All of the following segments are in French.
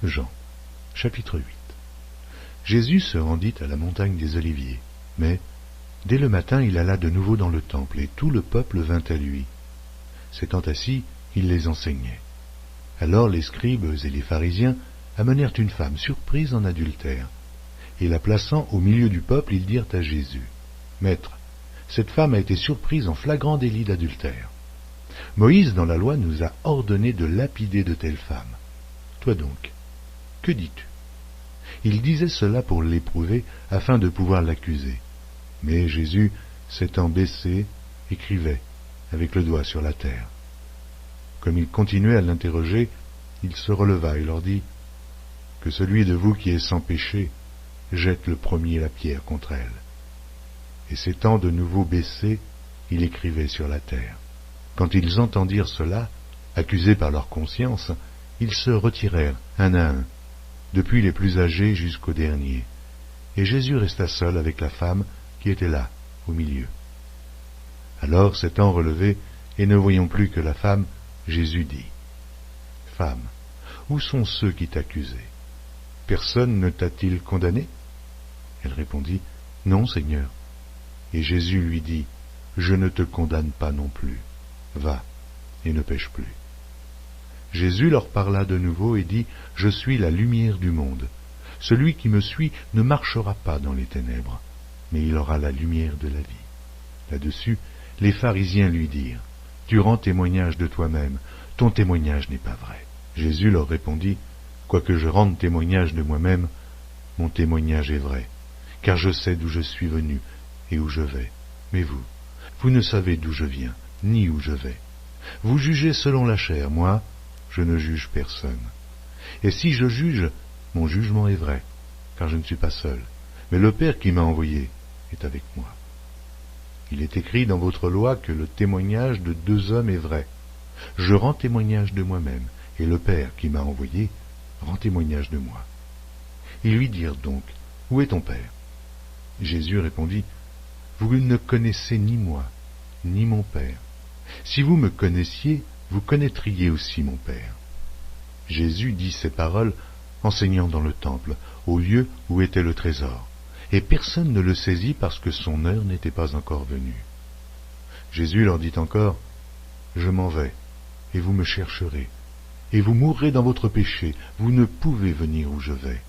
Jean, chapitre 8. Jésus se rendit à la montagne des Oliviers, mais dès le matin il alla de nouveau dans le temple, et tout le peuple vint à lui. S'étant assis, il les enseignait. Alors les scribes et les pharisiens amenèrent une femme surprise en adultère, et la plaçant au milieu du peuple, ils dirent à Jésus, « Maître, cette femme a été surprise en flagrant délit d'adultère. Moïse, dans la loi, nous a ordonné de lapider de telles femmes. Toi donc, que dis-tu » Il disait cela pour l'éprouver, afin de pouvoir l'accuser. Mais Jésus, s'étant baissé, écrivait, avec le doigt sur la terre. Comme il continuait à l'interroger, il se releva et leur dit, « Que celui de vous qui est sans péché jette le premier la pierre contre elle. » Et s'étant de nouveau baissé, il écrivait sur la terre. Quand ils entendirent cela, accusés par leur conscience, ils se retirèrent un à un, depuis les plus âgés jusqu'au dernier. Et Jésus resta seul avec la femme qui était là, au milieu. Alors, s'étant relevé, et ne voyant plus que la femme, Jésus dit, « Femme, où sont ceux qui t'accusaient? Personne ne t'a-t-il condamné ?» Elle répondit, « Non, Seigneur. » Et Jésus lui dit, « Je ne te condamne pas non plus. Va, et ne pêche plus. » Jésus leur parla de nouveau et dit, « Je suis la lumière du monde. Celui qui me suit ne marchera pas dans les ténèbres, mais il aura la lumière de la vie. » Là-dessus, les pharisiens lui dirent, « Tu rends témoignage de toi-même, ton témoignage n'est pas vrai. » Jésus leur répondit, « Quoique je rende témoignage de moi-même, mon témoignage est vrai, car je sais d'où je suis venu et où je vais. Mais vous, vous ne savez d'où je viens, ni où je vais. Vous jugez selon la chair, moi, je ne juge personne. Et si je juge, mon jugement est vrai, car je ne suis pas seul, mais le Père qui m'a envoyé est avec moi. Il est écrit dans votre loi que le témoignage de deux hommes est vrai. Je rends témoignage de moi-même, et le Père qui m'a envoyé rend témoignage de moi. » Ils lui dirent donc, « Où est ton Père ?» Jésus répondit, « Vous ne connaissez ni moi, ni mon Père. Si vous me connaissiez, vous connaîtriez aussi mon Père. » Jésus dit ces paroles, enseignant dans le temple, au lieu où était le trésor, et personne ne le saisit parce que son heure n'était pas encore venue. Jésus leur dit encore, « Je m'en vais, et vous me chercherez, et vous mourrez dans votre péché, vous ne pouvez venir où je vais. »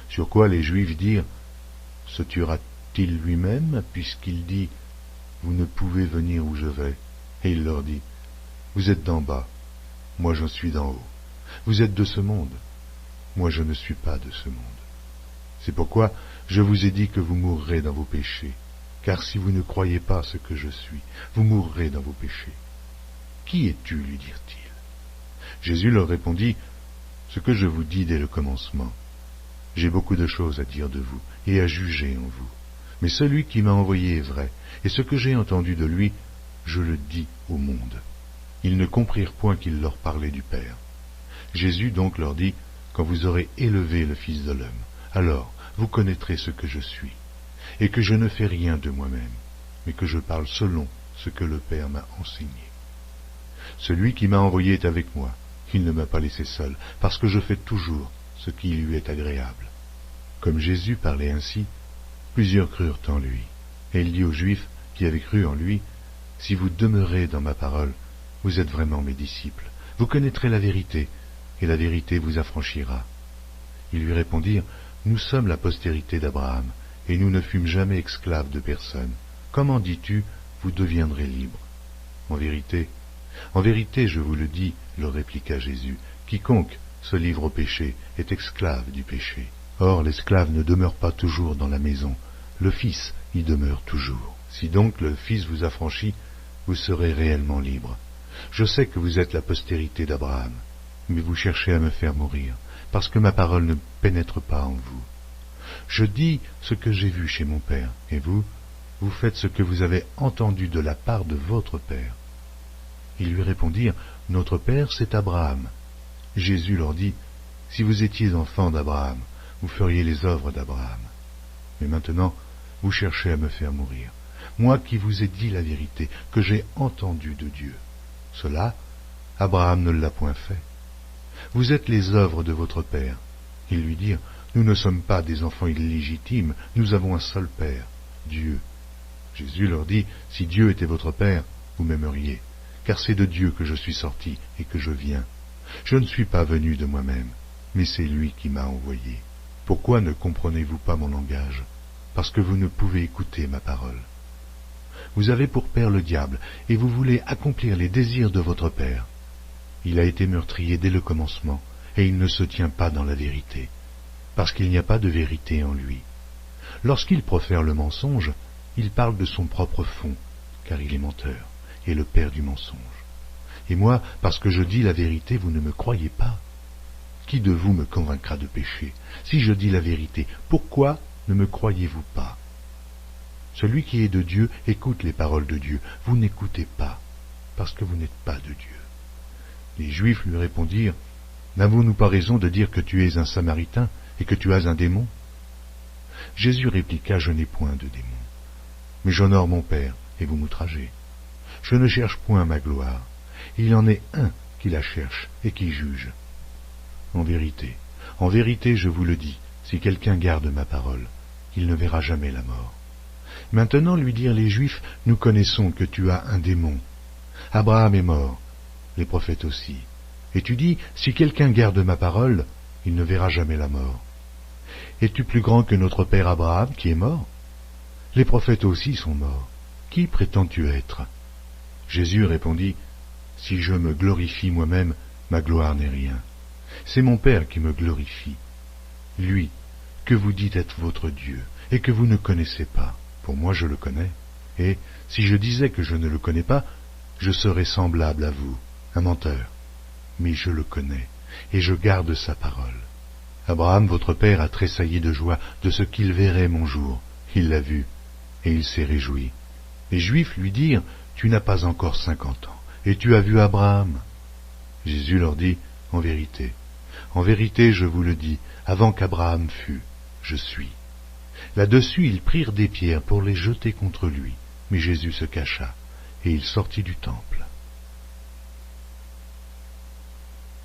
Sur quoi les Juifs dirent, « Se tuera-t-il lui-même, puisqu'il dit, vous ne pouvez venir où je vais ?» Et il leur dit, « Vous êtes d'en bas, moi je suis d'en haut. Vous êtes de ce monde, moi je ne suis pas de ce monde. C'est pourquoi je vous ai dit que vous mourrez dans vos péchés, car si vous ne croyez pas ce que je suis, vous mourrez dans vos péchés. Qui es-tu, lui dirent-ils. Jésus leur répondit, ce que je vous dis dès le commencement. J'ai beaucoup de choses à dire de vous et à juger en vous. Mais celui qui m'a envoyé est vrai, et ce que j'ai entendu de lui, je le dis au monde. » Ils ne comprirent point qu'il leur parlait du Père. Jésus donc leur dit, quand vous aurez élevé le Fils de l'homme, alors vous connaîtrez ce que je suis, et que je ne fais rien de moi-même, mais que je parle selon ce que le Père m'a enseigné. Celui qui m'a envoyé est avec moi, il ne m'a pas laissé seul, parce que je fais toujours ce qui lui est agréable. Comme Jésus parlait ainsi, plusieurs crurent en lui, et il dit aux Juifs qui avaient cru en lui, « Si vous demeurez dans ma parole, vous êtes vraiment mes disciples, vous connaîtrez la vérité, et la vérité vous affranchira. » Ils lui répondirent, « Nous sommes la postérité d'Abraham, et nous ne fûmes jamais esclaves de personne. Comment dis-tu, vous deviendrez libres ? » En vérité, je vous le dis, leur répliqua Jésus, quiconque se livre au péché est esclave du péché. Or l'esclave ne demeure pas toujours dans la maison, le Fils y demeure toujours. Si donc le Fils vous affranchit, vous serez réellement libres. Je sais que vous êtes la postérité d'Abraham, mais vous cherchez à me faire mourir, parce que ma parole ne pénètre pas en vous. Je dis ce que j'ai vu chez mon Père, et vous, vous faites ce que vous avez entendu de la part de votre Père. Ils lui répondirent, « Notre Père, c'est Abraham. » Jésus leur dit, « Si vous étiez enfants d'Abraham, vous feriez les œuvres d'Abraham. Mais maintenant, vous cherchez à me faire mourir. Moi qui vous ai dit la vérité, que j'ai entendue de Dieu. Cela, Abraham ne l'a point fait. Vous êtes les œuvres de votre Père. » Ils lui dirent, « Nous ne sommes pas des enfants illégitimes, nous avons un seul Père, Dieu. » Jésus leur dit, « Si Dieu était votre Père, vous m'aimeriez, car c'est de Dieu que je suis sorti et que je viens. Je ne suis pas venu de moi-même, mais c'est lui qui m'a envoyé. Pourquoi ne comprenez-vous pas mon langage? Parce que vous ne pouvez écouter ma parole. Vous avez pour père le diable, et vous voulez accomplir les désirs de votre père. Il a été meurtrier dès le commencement, et il ne se tient pas dans la vérité, parce qu'il n'y a pas de vérité en lui. Lorsqu'il profère le mensonge, il parle de son propre fond, car il est menteur, et le père du mensonge. Et moi, parce que je dis la vérité, vous ne me croyez pas. Qui de vous me convaincra de péché? Si je dis la vérité, pourquoi ne me croyez-vous pas? Celui qui est de Dieu écoute les paroles de Dieu. Vous n'écoutez pas, parce que vous n'êtes pas de Dieu. Les Juifs lui répondirent, « N'avons-nous pas raison de dire que tu es un Samaritain et que tu as un démon ?» Jésus répliqua, « Je n'ai point de démon, mais j'honore mon Père, et vous m'outragez. Je ne cherche point ma gloire. Il y en est un qui la cherche et qui juge. En vérité, je vous le dis, si quelqu'un garde ma parole, il ne verra jamais la mort. » Maintenant lui dirent les Juifs, « Nous connaissons que tu as un démon. Abraham est mort, les prophètes aussi. Et tu dis, si quelqu'un garde ma parole, il ne verra jamais la mort. Es-tu plus grand que notre père Abraham qui est mort? Les prophètes aussi sont morts. Qui prétends-tu être? » Jésus répondit, « Si je me glorifie moi-même, ma gloire n'est rien. C'est mon Père qui me glorifie. Lui, que vous dites être votre Dieu, et que vous ne connaissez pas. Pour moi je le connais. Et si je disais que je ne le connais pas, je serais semblable à vous, un menteur. Mais je le connais, et je garde sa parole. Abraham, votre père, a tressailli de joie de ce qu'il verrait mon jour. Il l'a vu, et il s'est réjoui. Les Juifs lui dirent, « Tu n'as pas encore 50 ans, et tu as vu Abraham. » Jésus leur dit, « En vérité, je vous le dis, avant qu'Abraham fût, je suis. » Là-dessus, ils prirent des pierres pour les jeter contre lui, mais Jésus se cacha, et il sortit du temple.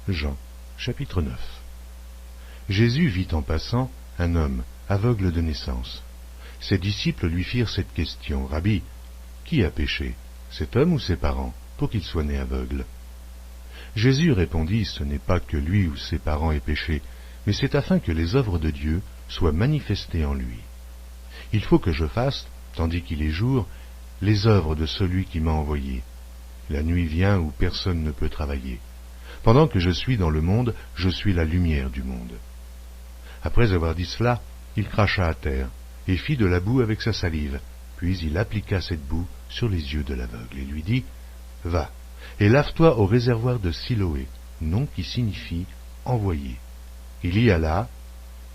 Jean, chapitre 9. Jésus vit en passant un homme aveugle de naissance. Ses disciples lui firent cette question, « Rabbi, qui a péché, cet homme ou ses parents, pour qu'il soit né aveugle ?» Jésus répondit, « Ce n'est pas que lui ou ses parents aient péché, mais c'est afin que les œuvres de Dieu soient manifestées en lui. Il faut que je fasse, tandis qu'il est jour, les œuvres de celui qui m'a envoyé. La nuit vient où personne ne peut travailler. Pendant que je suis dans le monde, je suis la lumière du monde. » Après avoir dit cela, il cracha à terre, et fit de la boue avec sa salive, puis il appliqua cette boue sur les yeux de l'aveugle, et lui dit, « Va, et lave-toi au réservoir de Siloé, nom qui signifie « envoyé ». Il y alla,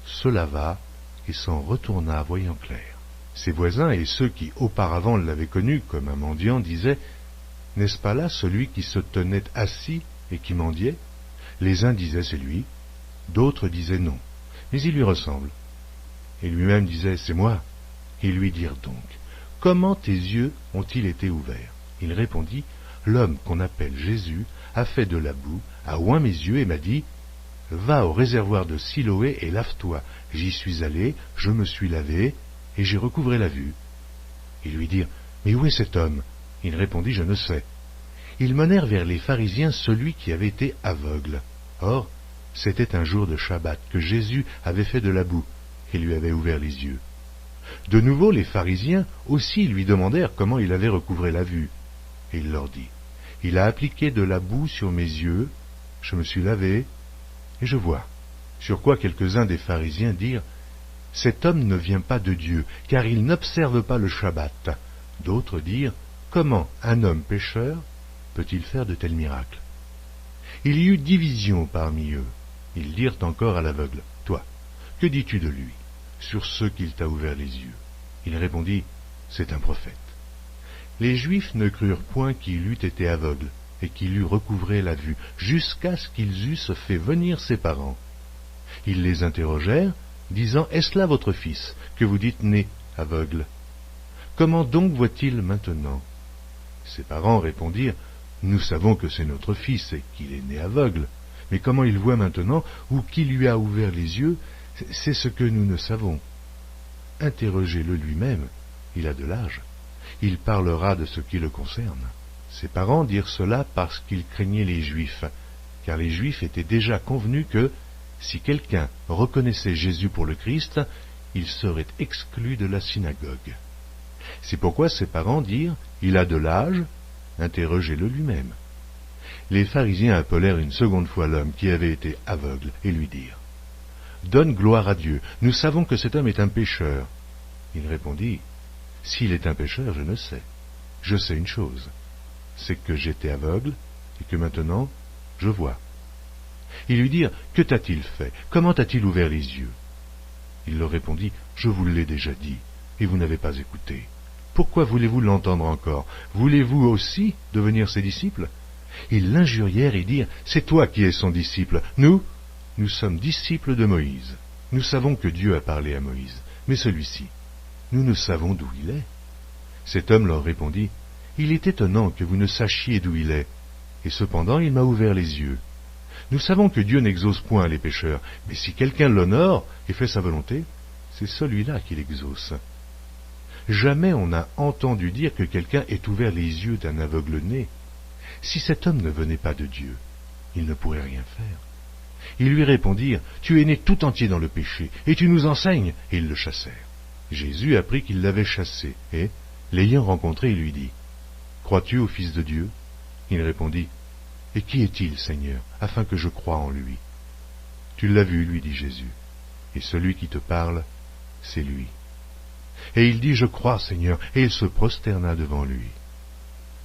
se lava, et s'en retourna voyant clair. Ses voisins et ceux qui auparavant l'avaient connu comme un mendiant disaient, « N'est-ce pas là celui qui se tenait assis et qui mendiait ?» Les uns disaient, « C'est lui », d'autres disaient, « Non, mais il lui ressemble. » Et lui-même disait, « C'est moi. » Ils lui dirent donc, « Comment tes yeux ont-ils été ouverts ?» Il répondit, « L'homme qu'on appelle Jésus a fait de la boue, a oint mes yeux et m'a dit, « Va au réservoir de Siloé et lave-toi. » J'y suis allé, je me suis lavé, et j'ai recouvré la vue. Ils lui dirent, « Mais où est cet homme ?» Il répondit, « Je ne sais. » Ils menèrent vers les pharisiens celui qui avait été aveugle. Or, c'était un jour de Shabbat que Jésus avait fait de la boue et lui avait ouvert les yeux. De nouveau, les pharisiens aussi lui demandèrent comment il avait recouvré la vue. Et il leur dit, « Il a appliqué de la boue sur mes yeux, je me suis lavé, et je vois. » Sur quoi quelques-uns des pharisiens dirent, « Cet homme ne vient pas de Dieu, car il n'observe pas le Shabbat. » D'autres dirent, « Comment un homme pécheur peut-il faire de tels miracles ?» Il y eut division parmi eux. Ils dirent encore à l'aveugle, « Toi, que dis-tu de lui, sur ce qu'il t'a ouvert les yeux ?» Il répondit, « C'est un prophète. » Les Juifs ne crurent point qu'il eût été aveugle et qu'il eût recouvré la vue, jusqu'à ce qu'ils eussent fait venir ses parents. Ils les interrogèrent, disant, « Est-ce là votre fils, que vous dites né aveugle? Comment donc voit-il maintenant ?» Ses parents répondirent, « Nous savons que c'est notre fils et qu'il est né aveugle, Mais comment il voit maintenant, ou qui lui a ouvert les yeux, c'est ce que nous ne savons. Interrogez-le lui-même, il a de l'âge. Il parlera de ce qui le concerne. Ses parents dirent cela parce qu'ils craignaient les Juifs, car les Juifs étaient déjà convenus que, si quelqu'un reconnaissait Jésus pour le Christ, il serait exclu de la synagogue. C'est pourquoi ses parents dirent, il a de l'âge, interrogez-le lui-même. Les pharisiens appelèrent une seconde fois l'homme qui avait été aveugle et lui dirent, donne gloire à Dieu, nous savons que cet homme est un pécheur. Il répondit, s'il est un pécheur, je ne sais. Je sais une chose, c'est que j'étais aveugle et que maintenant je vois. Ils lui dirent, que t'a-t-il fait? Comment t'a-t-il ouvert les yeux? Il leur répondit, je vous l'ai déjà dit, et vous n'avez pas écouté. Pourquoi voulez-vous l'entendre encore? Voulez-vous aussi devenir ses disciples? Ils l'injurièrent et dirent, c'est toi qui es son disciple. Nous sommes disciples de Moïse. Nous savons que Dieu a parlé à Moïse, mais celui-ci, nous ne savons d'où il est. Cet homme leur répondit, il est étonnant que vous ne sachiez d'où il est, et cependant il m'a ouvert les yeux. Nous savons que Dieu n'exauce point les pécheurs, mais si quelqu'un l'honore et fait sa volonté, c'est celui-là qui l'exauce. Jamais on n'a entendu dire que quelqu'un ait ouvert les yeux d'un aveugle-né. Si cet homme ne venait pas de Dieu, il ne pourrait rien faire. Ils lui répondirent, tu es né tout entier dans le péché, et tu nous enseignes, et ils le chassèrent. Jésus apprit qu'ils l'avaient chassé, et, l'ayant rencontré, il lui dit, crois-tu au Fils de Dieu? Il répondit, et qui est-il, Seigneur, afin que je croie en lui? Tu l'as vu, lui dit Jésus, et celui qui te parle, c'est lui. Et il dit, je crois, Seigneur, et il se prosterna devant lui.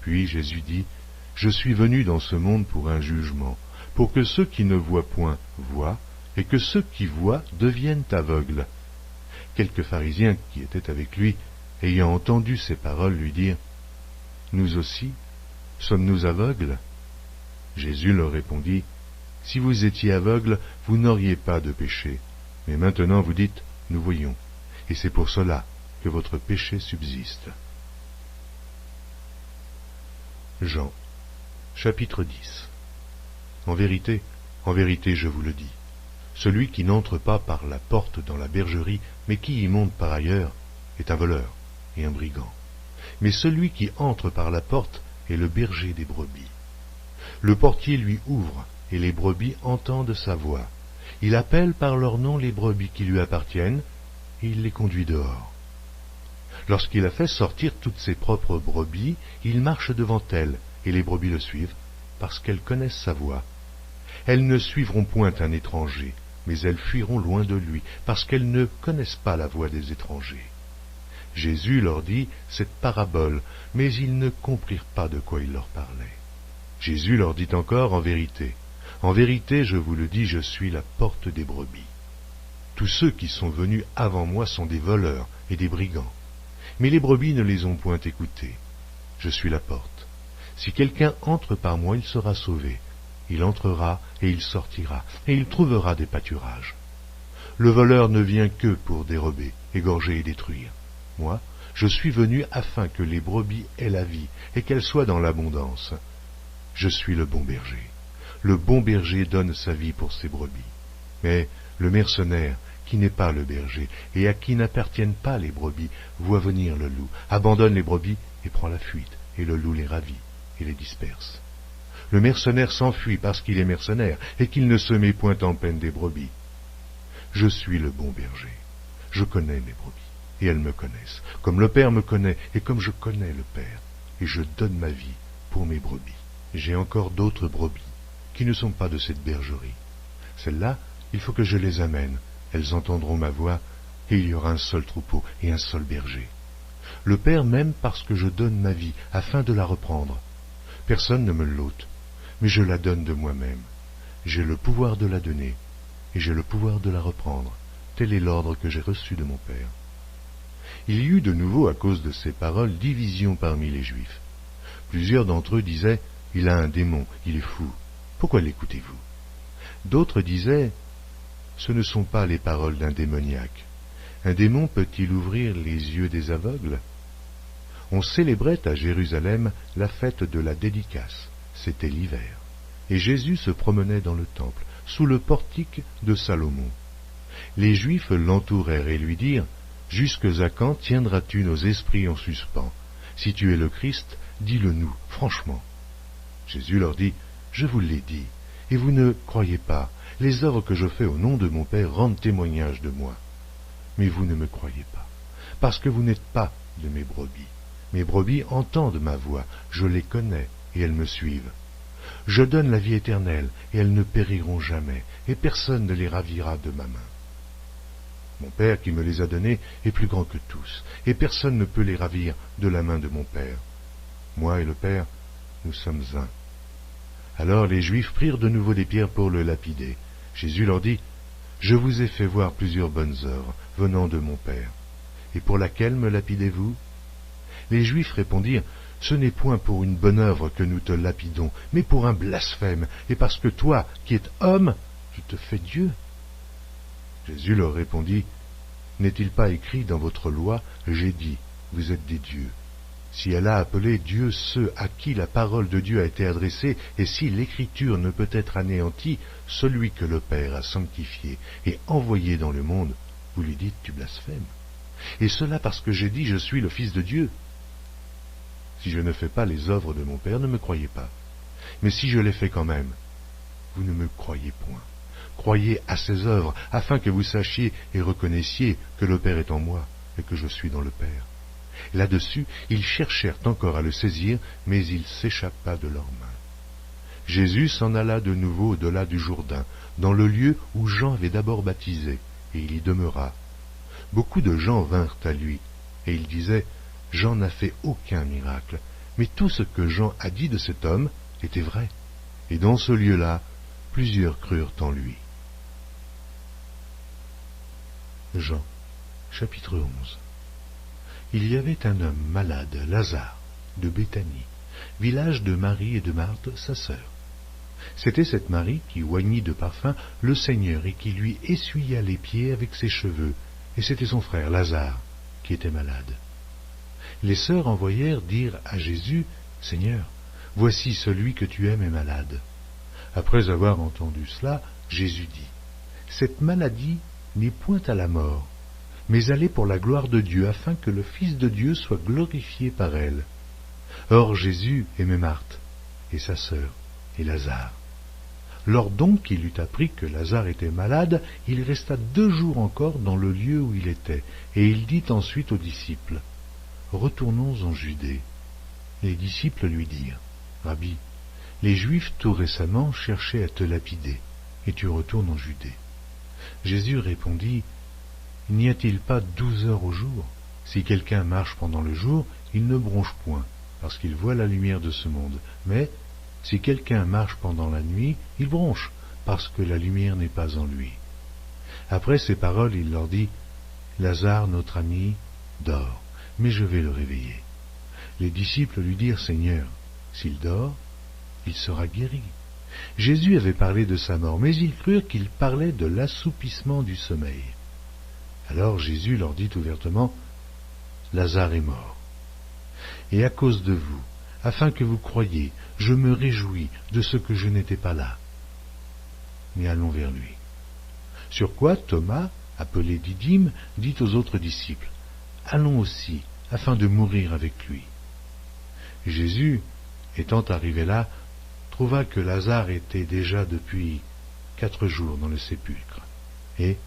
Puis Jésus dit, je suis venu dans ce monde pour un jugement, pour que ceux qui ne voient point voient, et que ceux qui voient deviennent aveugles. Quelques pharisiens qui étaient avec lui, ayant entendu ces paroles, lui dirent, nous aussi, sommes-nous aveugles? Jésus leur répondit, si vous étiez aveugles, vous n'auriez pas de péché, mais maintenant vous dites, nous voyons, et c'est pour cela que votre péché subsiste. Jean, chapitre 10. En vérité, je vous le dis, celui qui n'entre pas par la porte dans la bergerie, mais qui y monte par ailleurs, est un voleur et un brigand. Mais celui qui entre par la porte est le berger des brebis. Le portier lui ouvre, et les brebis entendent sa voix. Il appelle par leur nom les brebis qui lui appartiennent, et il les conduit dehors. Lorsqu'il a fait sortir toutes ses propres brebis, il marche devant elles, et les brebis le suivent, parce qu'elles connaissent sa voix. Elles ne suivront point un étranger, mais elles fuiront loin de lui, parce qu'elles ne connaissent pas la voix des étrangers. Jésus leur dit cette parabole, mais ils ne comprirent pas de quoi il leur parlait. Jésus leur dit encore, en vérité, je vous le dis, je suis la porte des brebis. Tous ceux qui sont venus avant moi sont des voleurs et des brigands, mais les brebis ne les ont point écoutés. Je suis la porte. Si quelqu'un entre par moi, il sera sauvé. Il entrera et il sortira, et il trouvera des pâturages. Le voleur ne vient que pour dérober, égorger et détruire. Moi, je suis venu afin que les brebis aient la vie, et qu'elles soient dans l'abondance. Je suis le bon berger. Le bon berger donne sa vie pour ses brebis. Mais le mercenaire, qui n'est pas le berger, et à qui n'appartiennent pas les brebis, voit venir le loup, abandonne les brebis et prend la fuite, et le loup les ravit et les disperse. Le mercenaire s'enfuit parce qu'il est mercenaire, et qu'il ne se met point en peine des brebis. Je suis le bon berger. Je connais mes brebis, et elles me connaissent, comme le Père me connaît, et comme je connais le Père, et je donne ma vie pour mes brebis. J'ai encore d'autres brebis, qui ne sont pas de cette bergerie. Celles-là, il faut que je les amène, elles entendront ma voix, et il y aura un seul troupeau et un seul berger. Le Père m'aime parce que je donne ma vie, afin de la reprendre. Personne ne me l'ôte, mais je la donne de moi-même. J'ai le pouvoir de la donner, et j'ai le pouvoir de la reprendre. Tel est l'ordre que j'ai reçu de mon Père. Il y eut de nouveau, à cause de ces paroles, division parmi les Juifs. Plusieurs d'entre eux disaient, « Il a un démon, il est fou. Pourquoi l'écoutez-vous » D'autres disaient, « Ce ne sont pas les paroles d'un démoniaque. Un démon peut-il ouvrir les yeux des aveugles » On célébrait à Jérusalem la fête de la dédicace. C'était l'hiver. et Jésus se promenait dans le temple, sous le portique de Salomon. Les Juifs l'entourèrent et lui dirent, « Jusque à quand tiendras-tu nos esprits en suspens? Si tu es le Christ, dis-le-nous, franchement. » Jésus leur dit, « Je vous l'ai dit, et vous ne croyez pas. Les œuvres que je fais au nom de mon Père rendent témoignage de moi. Mais vous ne me croyez pas, parce que vous n'êtes pas de mes brebis. Mes brebis entendent ma voix, je les connais, et elles me suivent. Je donne la vie éternelle, et elles ne périront jamais, et personne ne les ravira de ma main. Mon Père qui me les a donnés est plus grand que tous, et personne ne peut les ravir de la main de mon Père. Moi et le Père, nous sommes un. » Alors les Juifs prirent de nouveau des pierres pour le lapider. Jésus leur dit, « Je vous ai fait voir plusieurs bonnes œuvres venant de mon Père. Et pour laquelle me lapidez-vous » Les Juifs répondirent, « Ce n'est point pour une bonne œuvre que nous te lapidons, mais pour un blasphème, et parce que toi, qui es homme, tu te fais Dieu. » Jésus leur répondit, « N'est-il pas écrit dans votre loi, j'ai dit, vous êtes des dieux. Si elle a appelé Dieu ceux à qui la parole de Dieu a été adressée, et si l'écriture ne peut être anéantie, celui que le Père a sanctifié et envoyé dans le monde, vous lui dites, tu blasphèmes. Et cela parce que j'ai dit, je suis le Fils de Dieu. Si je ne fais pas les œuvres de mon Père, ne me croyez pas. Mais si je les fais quand même, vous ne me croyez point. Croyez à ces œuvres, afin que vous sachiez et reconnaissiez que le Père est en moi, et que je suis dans le Père. » Là-dessus, ils cherchèrent encore à le saisir, mais il s'échappa de leurs mains. Jésus s'en alla de nouveau au-delà du Jourdain, dans le lieu où Jean avait d'abord baptisé, et il y demeura. Beaucoup de gens vinrent à lui, et ils disaient, « Jean n'a fait aucun miracle, mais tout ce que Jean a dit de cet homme était vrai. » Et dans ce lieu-là, plusieurs crurent en lui. Jean, chapitre 11. Il y avait un homme malade, Lazare, de Béthanie, village de Marie et de Marthe, sa sœur. C'était cette Marie qui oignit de parfum le Seigneur et qui lui essuya les pieds avec ses cheveux, et c'était son frère Lazare qui était malade. Les sœurs envoyèrent dire à Jésus, « Seigneur, voici celui que tu aimes est malade. » Après avoir entendu cela, Jésus dit, « Cette maladie n'est point à la mort, mais elle est pour la gloire de Dieu, afin que le Fils de Dieu soit glorifié par elle. » Or Jésus aimait Marthe, et sa sœur, et Lazare. Lors donc qu'il eut appris que Lazare était malade, il resta 2 jours encore dans le lieu où il était, et il dit ensuite aux disciples, « Retournons en Judée. » Les disciples lui dirent, « Rabbi, les Juifs tout récemment cherchaient à te lapider, et tu retournes en Judée. » Jésus répondit, « N'y a-t-il pas 12 heures au jour? Si quelqu'un marche pendant le jour, il ne bronche point, parce qu'il voit la lumière de ce monde. Mais si quelqu'un marche pendant la nuit, il bronche, parce que la lumière n'est pas en lui. » Après ces paroles, il leur dit, « Lazare, notre ami, dort, mais je vais le réveiller. » Les disciples lui dirent, « Seigneur, s'il dort, il sera guéri. » Jésus avait parlé de sa mort, mais ils crurent qu'il parlait de l'assoupissement du sommeil. Alors Jésus leur dit ouvertement, « Lazare est mort. Et à cause de vous, afin que vous croyiez, je me réjouis de ce que je n'étais pas là. Mais allons vers lui. » Sur quoi Thomas, appelé Didyme, dit aux autres disciples, « Allons aussi, afin de mourir avec lui. » Jésus, étant arrivé là, trouva que Lazare était déjà depuis 4 jours dans le sépulcre. Et,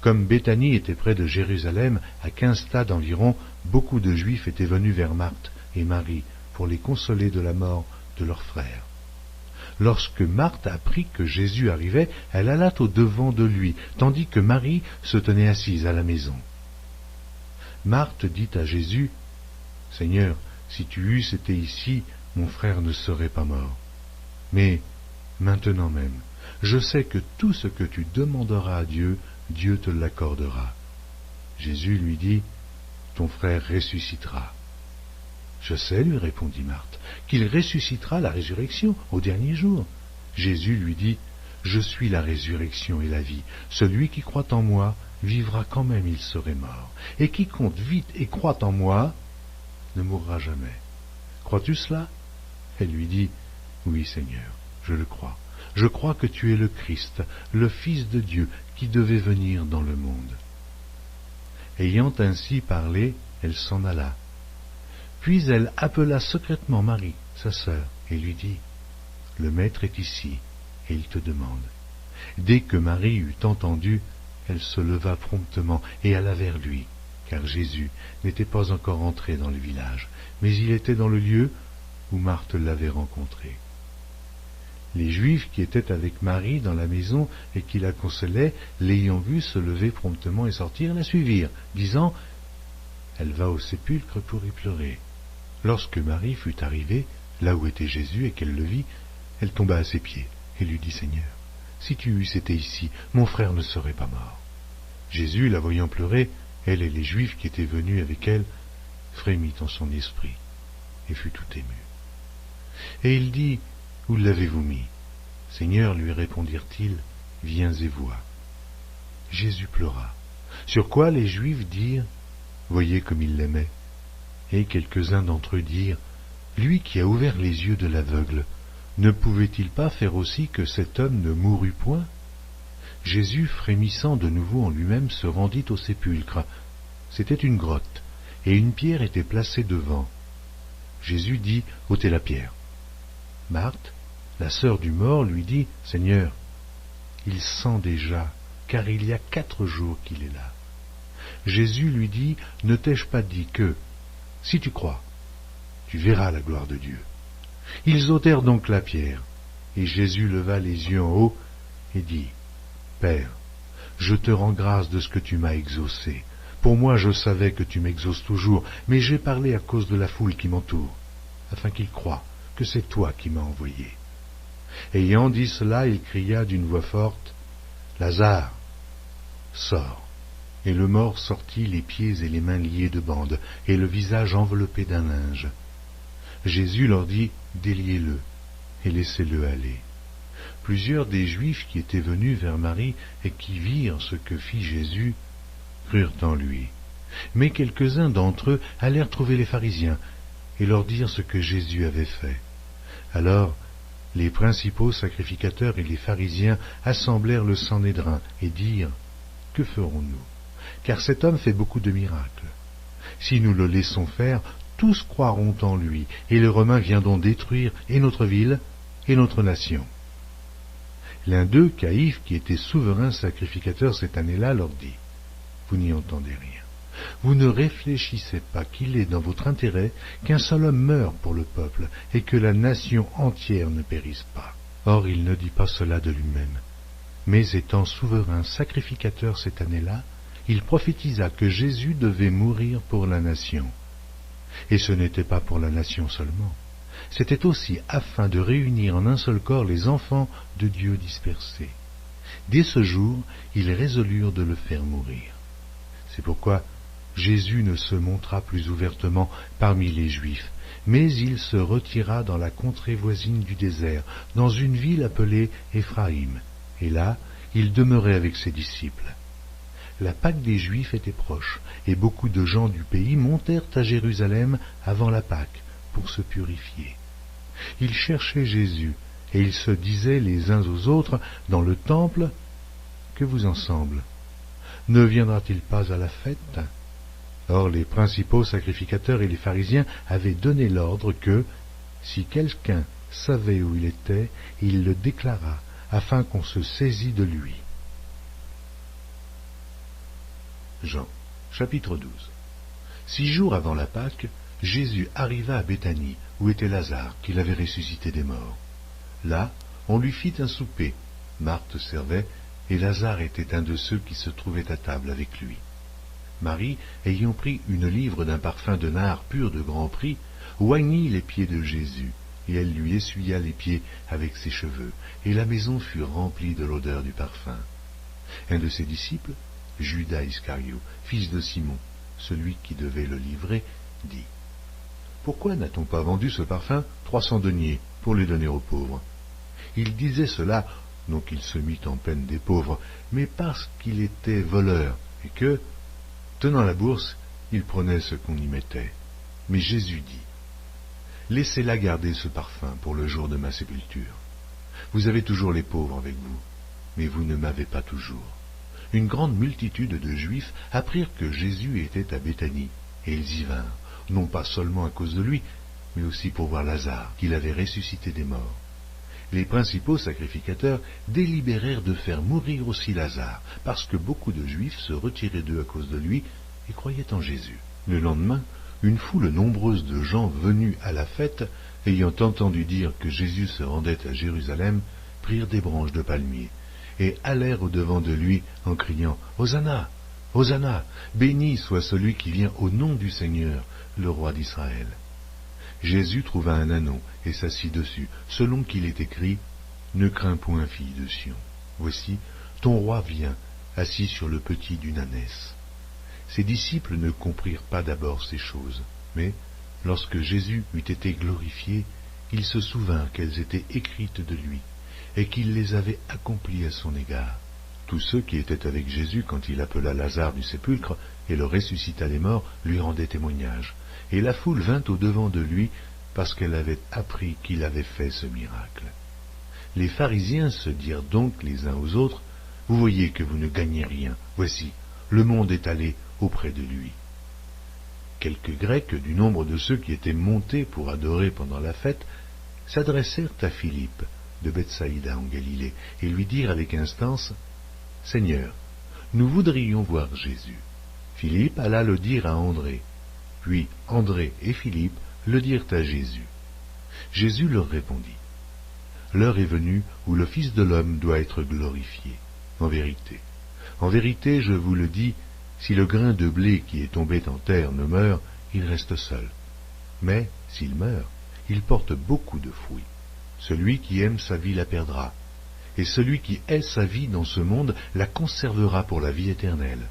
comme Béthanie était près de Jérusalem, à 15 stades environ, beaucoup de Juifs étaient venus vers Marthe et Marie pour les consoler de la mort de leur frère. Lorsque Marthe apprit que Jésus arrivait, elle alla au-devant de lui, tandis que Marie se tenait assise à la maison. Marthe dit à Jésus, « Seigneur, si tu eusses été ici, mon frère ne serait pas mort. Mais maintenant même, je sais que tout ce que tu demanderas à Dieu, Dieu te l'accordera. » Jésus lui dit, « Ton frère ressuscitera. » « Je sais, lui répondit Marthe, qu'il ressuscitera la résurrection au dernier jour. » Jésus lui dit, « Je suis la résurrection et la vie. Celui qui croit en moi vivra quand même il serait mort. Et quiconque vit et croit en moi ne mourra jamais. Crois-tu cela ?» Elle lui dit, « Oui, Seigneur, je le crois. je crois que tu es le Christ, le Fils de Dieu, qui devait venir dans le monde. » Ayant ainsi parlé, elle s'en alla. Puis elle appela secrètement Marie, sa sœur, et lui dit, « Le Maître est ici, et il te demande. » Dès que Marie eut entendu, elle se leva promptement et alla vers lui, car Jésus n'était pas encore entré dans le village, mais il était dans le lieu où Marthe l'avait rencontré. Les Juifs qui étaient avec Marie dans la maison et qui la consolaient, l'ayant vue se lever promptement et sortir, la suivirent, disant, « Elle va au sépulcre pour y pleurer. » Lorsque Marie fut arrivée, là où était Jésus, et qu'elle le vit, elle tomba à ses pieds et lui dit, « Seigneur, si tu eusses été ici, mon frère ne serait pas mort. » Jésus, la voyant pleurer, elle et les Juifs qui étaient venus avec elle, frémit en son esprit et fut tout ému. Et il dit, « Où l'avez-vous mis ? » « Seigneur, lui répondirent-ils, viens et vois. » Jésus pleura. Sur quoi les Juifs dirent, voyez comme il l'aimait. Et quelques-uns d'entre eux dirent, lui qui a ouvert les yeux de l'aveugle, ne pouvait-il pas faire aussi que cet homme ne mourût point? Jésus, frémissant de nouveau en lui-même, se rendit au sépulcre. C'était une grotte, et une pierre était placée devant. Jésus dit, ôtez la pierre. Marthe, la sœur du mort, lui dit, Seigneur, il sent déjà, car il y a 4 jours qu'il est là. Jésus lui dit, ne t'ai-je pas dit que, si tu crois, tu verras la gloire de Dieu. Ils ôtèrent donc la pierre, et Jésus leva les yeux en haut et dit, Père, je te rends grâce de ce que tu m'as exaucé. Pour moi, je savais que tu m'exauces toujours, mais j'ai parlé à cause de la foule qui m'entoure, afin qu'ils croient que c'est toi qui m'as envoyé. Ayant dit cela, il cria d'une voix forte, Lazare, sors. Et le mort sortit, les pieds et les mains liés de bandes, et le visage enveloppé d'un linge. Jésus leur dit, déliez-le, et laissez-le aller. Plusieurs des Juifs qui étaient venus vers Marie et qui virent ce que fit Jésus, crurent en lui. Mais quelques-uns d'entre eux allèrent trouver les pharisiens, et leur dirent ce que Jésus avait fait. Alors, les principaux sacrificateurs et les pharisiens assemblèrent le Sanhédrin et dirent, que ferons-nous? Car cet homme fait beaucoup de miracles. Si nous le laissons faire, tous croiront en lui, et les Romains viendront détruire et notre ville et notre nation. L'un d'eux, Caïphe, qui était souverain sacrificateur cette année-là, leur dit, vous n'y entendez rien. Vous ne réfléchissez pas qu'il est dans votre intérêt qu'un seul homme meure pour le peuple et que la nation entière ne périsse pas. Or il ne dit pas cela de lui-même. Mais étant souverain sacrificateur cette année-là, il prophétisa que Jésus devait mourir pour la nation. Et ce n'était pas pour la nation seulement. C'était aussi afin de réunir en un seul corps les enfants de Dieu dispersés. Dès ce jour, ils résolurent de le faire mourir. C'est pourquoi Jésus ne se montra plus ouvertement parmi les Juifs, mais il se retira dans la contrée voisine du désert, dans une ville appelée Éphraïm, et là, il demeurait avec ses disciples. La Pâque des Juifs était proche, et beaucoup de gens du pays montèrent à Jérusalem avant la Pâque pour se purifier. Ils cherchaient Jésus, et ils se disaient les uns aux autres dans le temple, « Que vous en semble? Ne viendra-t-il pas à la fête ?» Or les principaux sacrificateurs et les pharisiens avaient donné l'ordre que, si quelqu'un savait où il était, il le déclarât, afin qu'on se saisît de lui. Jean, chapitre 12. 6 jours avant la Pâque, Jésus arriva à Béthanie, où était Lazare, qu'il avait ressuscité des morts. Là, on lui fit un souper. Marthe servait, et Lazare était un de ceux qui se trouvaient à table avec lui. Marie, ayant pris une livre d'un parfum de nard pur de grand prix, oignit les pieds de Jésus, et elle lui essuya les pieds avec ses cheveux, et la maison fut remplie de l'odeur du parfum. Un de ses disciples, Judas Iscario, fils de Simon, celui qui devait le livrer, dit, « Pourquoi n'a-t-on pas vendu ce parfum 300 deniers pour les donner aux pauvres ?» Il disait cela, non qu'il se mît en peine des pauvres, mais parce qu'il était voleur, et que, tenant la bourse, il prenait ce qu'on y mettait. Mais Jésus dit, « Laissez-la garder ce parfum pour le jour de ma sépulture. Vous avez toujours les pauvres avec vous, mais vous ne m'avez pas toujours. » Une grande multitude de Juifs apprirent que Jésus était à Béthanie, et ils y vinrent, non pas seulement à cause de lui, mais aussi pour voir Lazare, qu'il avait ressuscité des morts. Les principaux sacrificateurs délibérèrent de faire mourir aussi Lazare, parce que beaucoup de Juifs se retiraient d'eux à cause de lui et croyaient en Jésus. Le lendemain, une foule nombreuse de gens venus à la fête, ayant entendu dire que Jésus se rendait à Jérusalem, prirent des branches de palmier et allèrent au-devant de lui en criant « Hosanna, Hosanna, béni soit celui qui vient au nom du Seigneur, le roi d'Israël. » Jésus trouva un ânon et s'assit dessus, selon qu'il est écrit « Ne crains point, fille de Sion. Voici, ton roi vient, assis sur le petit d'une ânesse. » Ses disciples ne comprirent pas d'abord ces choses, mais, lorsque Jésus eut été glorifié, ils se souvinrent qu'elles étaient écrites de lui, et qu'il les avait accomplies à son égard. Tous ceux qui étaient avec Jésus quand il appela Lazare du sépulcre et le ressuscita des morts lui rendaient témoignage, et la foule vint au-devant de lui parce qu'elle avait appris qu'il avait fait ce miracle. Les pharisiens se dirent donc les uns aux autres, « Vous voyez que vous ne gagnez rien, voici, le monde est allé auprès de lui. » Quelques Grecs du nombre de ceux qui étaient montés pour adorer pendant la fête s'adressèrent à Philippe de Bethsaïda en Galilée et lui dirent avec instance « Seigneur, nous voudrions voir Jésus. » Philippe alla le dire à André. Puis André et Philippe le dirent à Jésus. Jésus leur répondit « L'heure est venue où le Fils de l'homme doit être glorifié. En vérité, je vous le dis, si le grain de blé qui est tombé en terre ne meurt, il reste seul. Mais s'il meurt, il porte beaucoup de fruits. Celui qui aime sa vie la perdra, et celui qui hait sa vie dans ce monde la conservera pour la vie éternelle.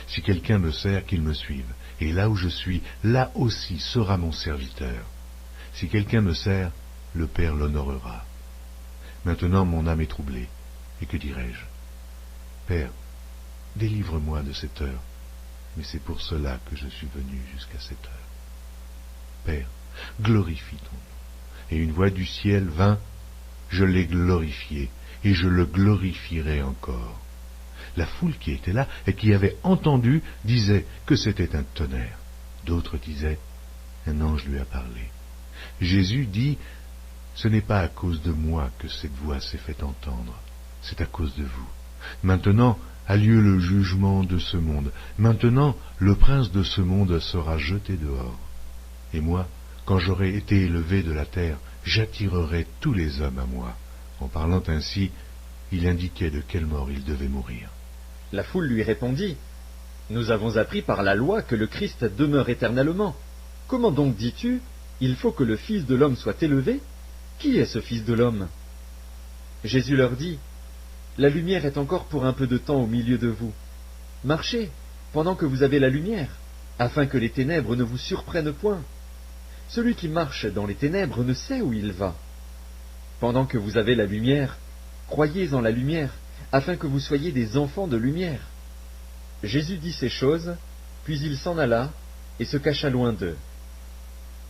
Si quelqu'un me sert, qu'il me suive, et là où je suis, là aussi sera mon serviteur. Si quelqu'un me sert, le Père l'honorera. Maintenant mon âme est troublée, et que dirai-je? Père, délivre-moi de cette heure, mais c'est pour cela que je suis venu jusqu'à cette heure. Père, glorifie ton nom. Et une voix du ciel vint, je l'ai glorifié, et je le glorifierai encore. La foule qui était là et qui avait entendu disait que c'était un tonnerre. D'autres disaient, un ange lui a parlé. Jésus dit, ce n'est pas à cause de moi que cette voix s'est fait entendre, c'est à cause de vous. Maintenant a lieu le jugement de ce monde. Maintenant, le prince de ce monde sera jeté dehors. Et moi, quand j'aurai été élevé de la terre, j'attirerai tous les hommes à moi. En parlant ainsi, il indiquait de quelle mort il devait mourir. La foule lui répondit, « Nous avons appris par la loi que le Christ demeure éternellement. Comment donc dis-tu, il faut que le Fils de l'homme soit élevé? Qui est ce Fils de l'homme » Jésus leur dit, « La lumière est encore pour un peu de temps au milieu de vous. Marchez, pendant que vous avez la lumière, afin que les ténèbres ne vous surprennent point. Celui qui marche dans les ténèbres ne sait où il va. Pendant que vous avez la lumière, croyez en la lumière, afin que vous soyez des enfants de lumière. » Jésus dit ces choses, puis il s'en alla et se cacha loin d'eux.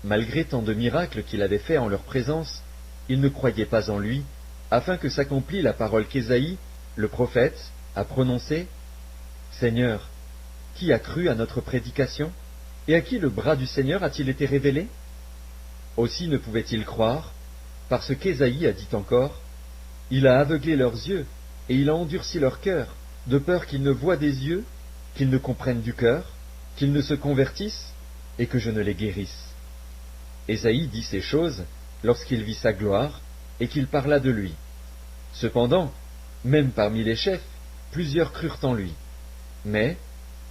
Malgré tant de miracles qu'il avait faits en leur présence, ils ne croyaient pas en lui, afin que s'accomplît la parole qu'Ésaïe, le prophète, a prononcée. « Seigneur, qui a cru à notre prédication, et à qui le bras du Seigneur a-t-il été révélé ?» Aussi ne pouvaient-ils croire, parce qu'Ésaïe a dit encore, « Il a aveuglé leurs yeux, et il a endurci leur cœur, de peur qu'ils ne voient des yeux, qu'ils ne comprennent du cœur, qu'ils ne se convertissent, et que je ne les guérisse. » Ésaïe dit ces choses lorsqu'il vit sa gloire, et qu'il parla de lui. Cependant, même parmi les chefs, plusieurs crurent en lui. Mais,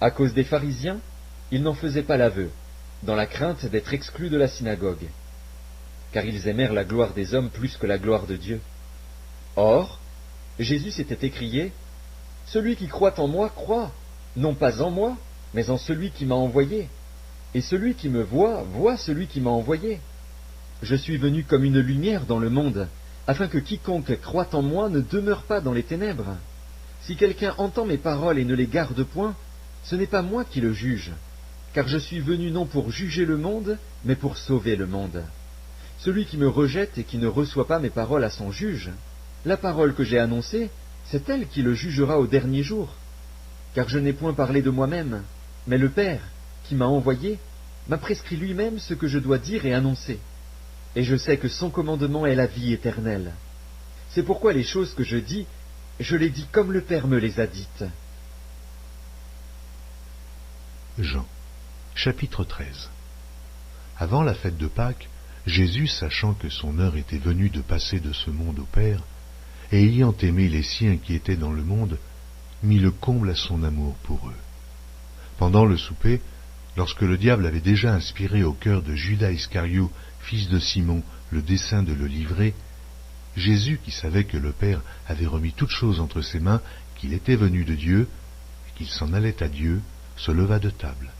à cause des pharisiens, ils n'en faisaient pas l'aveu, dans la crainte d'être exclus de la synagogue, car ils aimèrent la gloire des hommes plus que la gloire de Dieu. Or, Jésus s'était écrié, « Celui qui croit en moi croit, non pas en moi, mais en celui qui m'a envoyé. Et celui qui me voit, voit celui qui m'a envoyé. Je suis venu comme une lumière dans le monde, afin que quiconque croit en moi ne demeure pas dans les ténèbres. Si quelqu'un entend mes paroles et ne les garde point, ce n'est pas moi qui le juge, car je suis venu non pour juger le monde, mais pour sauver le monde. Celui qui me rejette et qui ne reçoit pas mes paroles à son juge, La parole que j'ai annoncée, c'est elle qui le jugera au dernier jour. Car je n'ai point parlé de moi-même, mais le Père, qui m'a envoyé, m'a prescrit lui-même ce que je dois dire et annoncer. Et je sais que son commandement est la vie éternelle. C'est pourquoi les choses que je dis, je les dis comme le Père me les a dites. Jean, chapitre 13. Avant la fête de Pâques, Jésus, sachant que son heure était venue de passer de ce monde au Père, et ayant aimé les siens qui étaient dans le monde, mit le comble à son amour pour eux. Pendant le souper, lorsque le diable avait déjà inspiré au cœur de Judas Iscario, fils de Simon, le dessein de le livrer, Jésus, qui savait que le Père avait remis toutes choses entre ses mains, qu'il était venu de Dieu, et qu'il s'en allait à Dieu, se leva de table,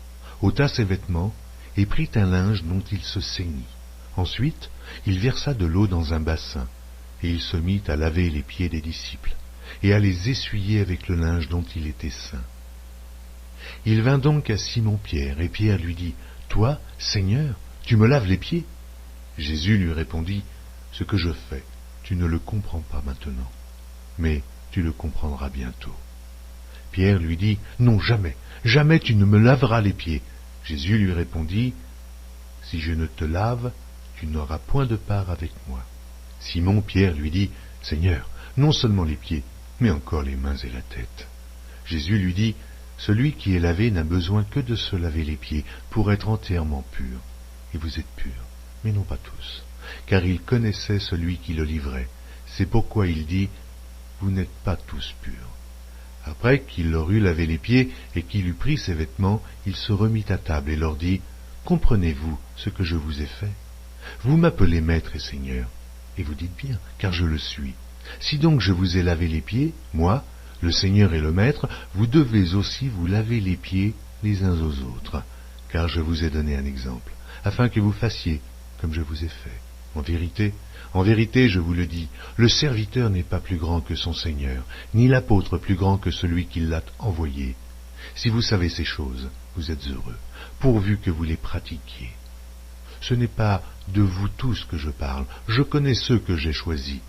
ôta ses vêtements, et prit un linge dont il se ceignit. Ensuite, il versa de l'eau dans un bassin, et il se mit à laver les pieds des disciples, et à les essuyer avec le linge dont il était ceint. Il vint donc à Simon-Pierre, et Pierre lui dit, « Toi, Seigneur, tu me laves les pieds ?» Jésus lui répondit, « Ce que je fais, tu ne le comprends pas maintenant, mais tu le comprendras bientôt. » Pierre lui dit, « Non, jamais, jamais tu ne me laveras les pieds. » Jésus lui répondit, « Si je ne te lave, tu n'auras point de part avec moi. » Simon-Pierre lui dit, « Seigneur, non seulement les pieds, mais encore les mains et la tête. » Jésus lui dit, « Celui qui est lavé n'a besoin que de se laver les pieds pour être entièrement pur. Et vous êtes purs, mais non pas tous. » Car il connaissait celui qui le livrait. C'est pourquoi il dit, « Vous n'êtes pas tous purs. » Après qu'il leur eut lavé les pieds et qu'il eut pris ses vêtements, il se remit à table et leur dit, « Comprenez-vous ce que je vous ai fait? Vous m'appelez Maître et Seigneur, et vous dites bien, car je le suis. Si donc je vous ai lavé les pieds, moi, le Seigneur et le Maître, vous devez aussi vous laver les pieds les uns aux autres, car je vous ai donné un exemple, afin que vous fassiez comme je vous ai fait. En vérité, je vous le dis, le serviteur n'est pas plus grand que son Seigneur, ni l'apôtre plus grand que celui qui l'a envoyé. Si vous savez ces choses, vous êtes heureux, pourvu que vous les pratiquiez. Ce n'est pas de vous tous que je parle, je connais ceux que j'ai choisis.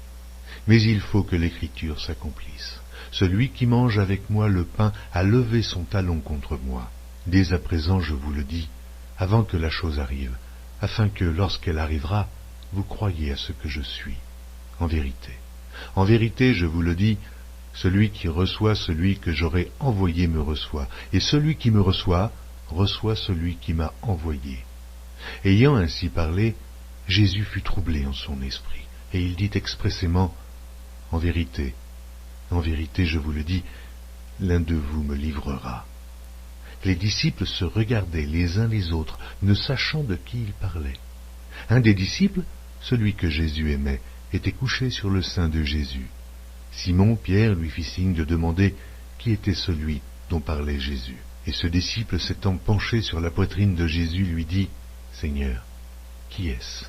Mais il faut que l'Écriture s'accomplisse. Celui qui mange avec moi le pain a levé son talon contre moi. Dès à présent, je vous le dis, avant que la chose arrive, afin que, lorsqu'elle arrivera, vous croyez à ce que je suis. En vérité, je vous le dis, celui qui reçoit celui que j'aurai envoyé me reçoit, et celui qui me reçoit, reçoit celui qui m'a envoyé. » Ayant ainsi parlé, Jésus fut troublé en son esprit, et il dit expressément, « En vérité, je vous le dis, l'un de vous me livrera. » Les disciples se regardaient les uns les autres, ne sachant de qui ils parlaient. Un des disciples, celui que Jésus aimait, était couché sur le sein de Jésus. Simon, Pierre, lui fit signe de demander qui était celui dont parlait Jésus. Et ce disciple, s'étant penché sur la poitrine de Jésus, lui dit, « Seigneur, qui est-ce »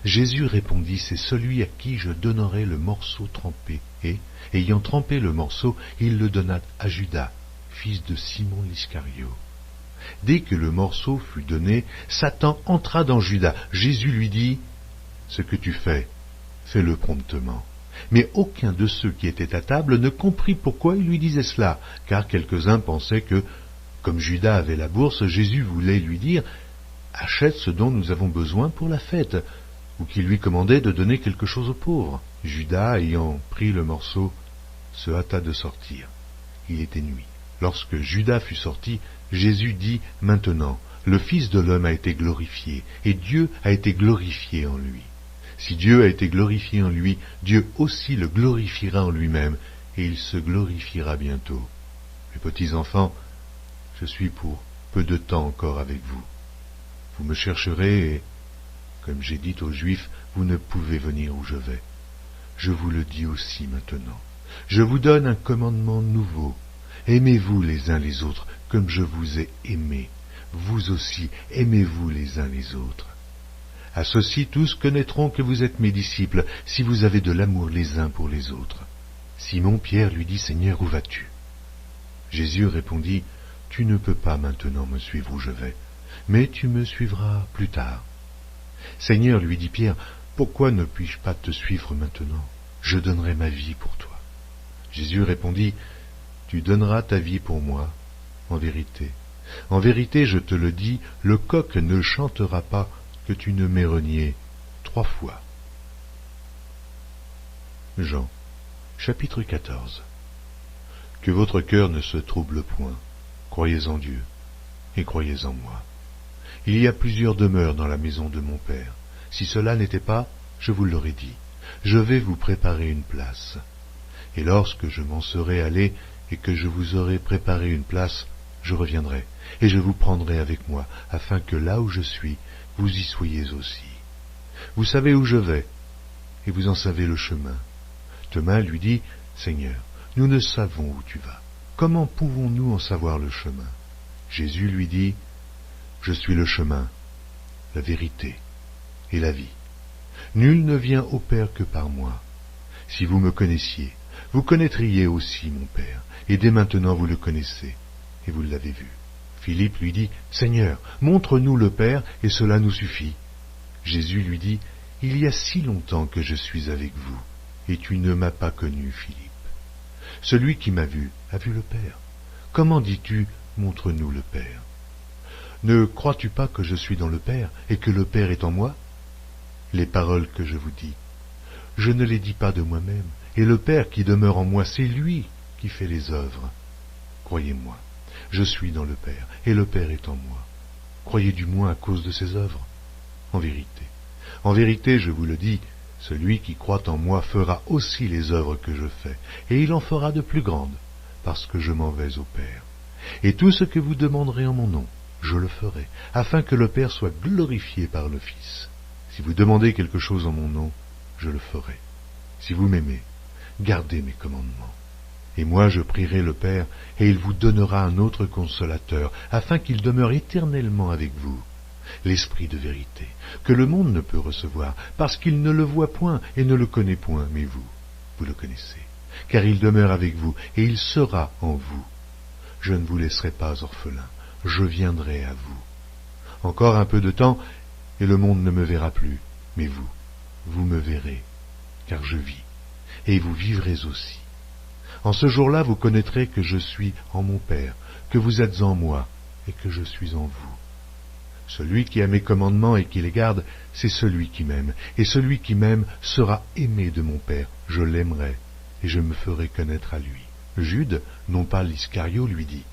Jésus répondit, « C'est celui à qui je donnerai le morceau trempé. » Et, ayant trempé le morceau, il le donna à Judas, fils de Simon l'Iscario. Dès que le morceau fut donné, Satan entra dans Judas. Jésus lui dit, « Ce que tu fais, fais-le promptement. » Mais aucun de ceux qui étaient à table ne comprit pourquoi il lui disait cela, car quelques-uns pensaient que, comme Judas avait la bourse, Jésus voulait lui dire, « Achète ce dont nous avons besoin pour la fête », ou qu'il lui commandait de donner quelque chose aux pauvres. Judas, ayant pris le morceau, se hâta de sortir. Il était nuit. Lorsque Judas fut sorti, Jésus dit, « Maintenant, le Fils de l'homme a été glorifié, et Dieu a été glorifié en lui. Si Dieu a été glorifié en lui, Dieu aussi le glorifiera en lui-même, et il se glorifiera bientôt. Mes petits enfants, je suis pour peu de temps encore avec vous. Vous me chercherez, et, comme j'ai dit aux Juifs, vous ne pouvez venir où je vais. Je vous le dis aussi maintenant. Je vous donne un commandement nouveau. Aimez-vous les uns les autres, comme je vous ai aimés. Vous aussi, aimez-vous les uns les autres. À ceci tous connaîtront que vous êtes mes disciples, si vous avez de l'amour les uns pour les autres. » Simon-Pierre lui dit, « Seigneur, où vas-tu » Jésus répondit, « Tu ne peux pas maintenant me suivre où je vais, mais tu me suivras plus tard. » « Seigneur, lui dit Pierre, pourquoi ne puis-je pas te suivre maintenant? je donnerai ma vie pour toi. Jésus répondit, tu donneras ta vie pour moi, en vérité, je te le dis, le coq ne chantera pas que tu ne m'aies renié 3 fois. Jean, chapitre 14. Que votre cœur ne se trouble point, croyez en Dieu, et croyez en moi. Il y a plusieurs demeures dans la maison de mon Père. Si cela n'était pas, je vous l'aurais dit, je vais vous préparer une place. Et lorsque je m'en serai allé, et que je vous aurai préparé une place, je reviendrai, et je vous prendrai avec moi, afin que là où je suis, vous y soyez aussi. Vous savez où je vais, et vous en savez le chemin. Thomas lui dit, Seigneur, nous ne savons où tu vas. Comment pouvons-nous en savoir le chemin? Jésus lui dit, je suis le chemin, la vérité et la vie. Nul ne vient au Père que par moi. Si vous me connaissiez, vous connaîtriez aussi mon Père, et dès maintenant vous le connaissez, et vous l'avez vu. Philippe lui dit, Seigneur, montre-nous le Père, et cela nous suffit. Jésus lui dit, il y a si longtemps que je suis avec vous, et tu ne m'as pas connu, Philippe. Celui qui m'a vu a vu le Père. Comment dis-tu, montre-nous le Père? Ne crois-tu pas que je suis dans le Père, et que le Père est en moi? Les paroles que je vous dis, je ne les dis pas de moi-même, et le Père qui demeure en moi, c'est lui qui fait les œuvres. Croyez-moi, je suis dans le Père, et le Père est en moi. Croyez du moins à cause de ses œuvres. En vérité, je vous le dis, celui qui croit en moi fera aussi les œuvres que je fais, et il en fera de plus grandes, parce que je m'en vais au Père. Et tout ce que vous demanderez en mon nom, je le ferai, afin que le Père soit glorifié par le Fils. Si vous demandez quelque chose en mon nom, je le ferai. Si vous m'aimez, gardez mes commandements. Et moi je prierai le Père, et il vous donnera un autre consolateur, afin qu'il demeure éternellement avec vous, l'Esprit de vérité, que le monde ne peut recevoir, parce qu'il ne le voit point et ne le connaît point, mais vous le connaissez, car il demeure avec vous, et il sera en vous. Je ne vous laisserai pas orphelin, je viendrai à vous. Encore un peu de temps, et le monde ne me verra plus, mais vous me verrez, car je vis, et vous vivrez aussi. En ce jour-là, vous connaîtrez que je suis en mon Père, que vous êtes en moi, et que je suis en vous. Celui qui a mes commandements et qui les garde, c'est celui qui m'aime, et celui qui m'aime sera aimé de mon Père. Je l'aimerai, et je me ferai connaître à lui. Jude, non pas l'Iscario, lui dit,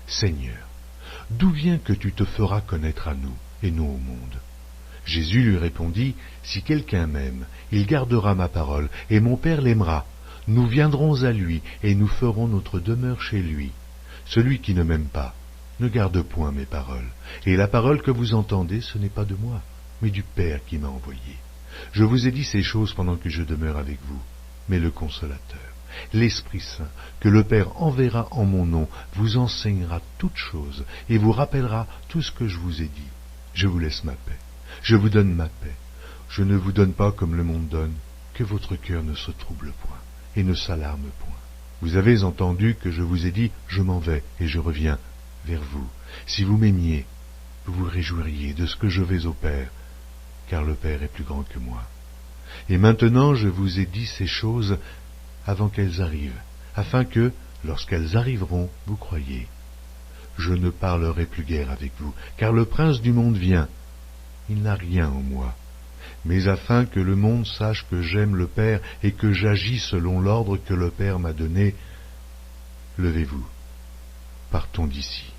Seigneur, d'où vient que tu te feras connaître à nous, et non au monde? Jésus lui répondit, si quelqu'un m'aime, il gardera ma parole, et mon Père l'aimera. Nous viendrons à lui, et nous ferons notre demeure chez lui. Celui qui ne m'aime pas ne garde point mes paroles, et la parole que vous entendez, ce n'est pas de moi, mais du Père qui m'a envoyé. Je vous ai dit ces choses pendant que je demeure avec vous, mais le Consolateur, l'Esprit Saint, que le Père enverra en mon nom, vous enseignera toutes choses, et vous rappellera tout ce que je vous ai dit. Je vous laisse ma paix. Je vous donne ma paix. Je ne vous donne pas comme le monde donne, que votre cœur ne se trouble point, et ne s'alarme point. Vous avez entendu que je vous ai dit, je m'en vais, et je reviens vers vous. Si vous m'aimiez, vous vous réjouiriez de ce que je vais au Père, car le Père est plus grand que moi. Et maintenant je vous ai dit ces choses avant qu'elles arrivent, afin que, lorsqu'elles arriveront, vous croyiez. Je ne parlerai plus guère avec vous, car le prince du monde vient. Il n'a rien en moi, mais afin que le monde sache que j'aime le Père et que j'agis selon l'ordre que le Père m'a donné, levez-vous, partons d'ici.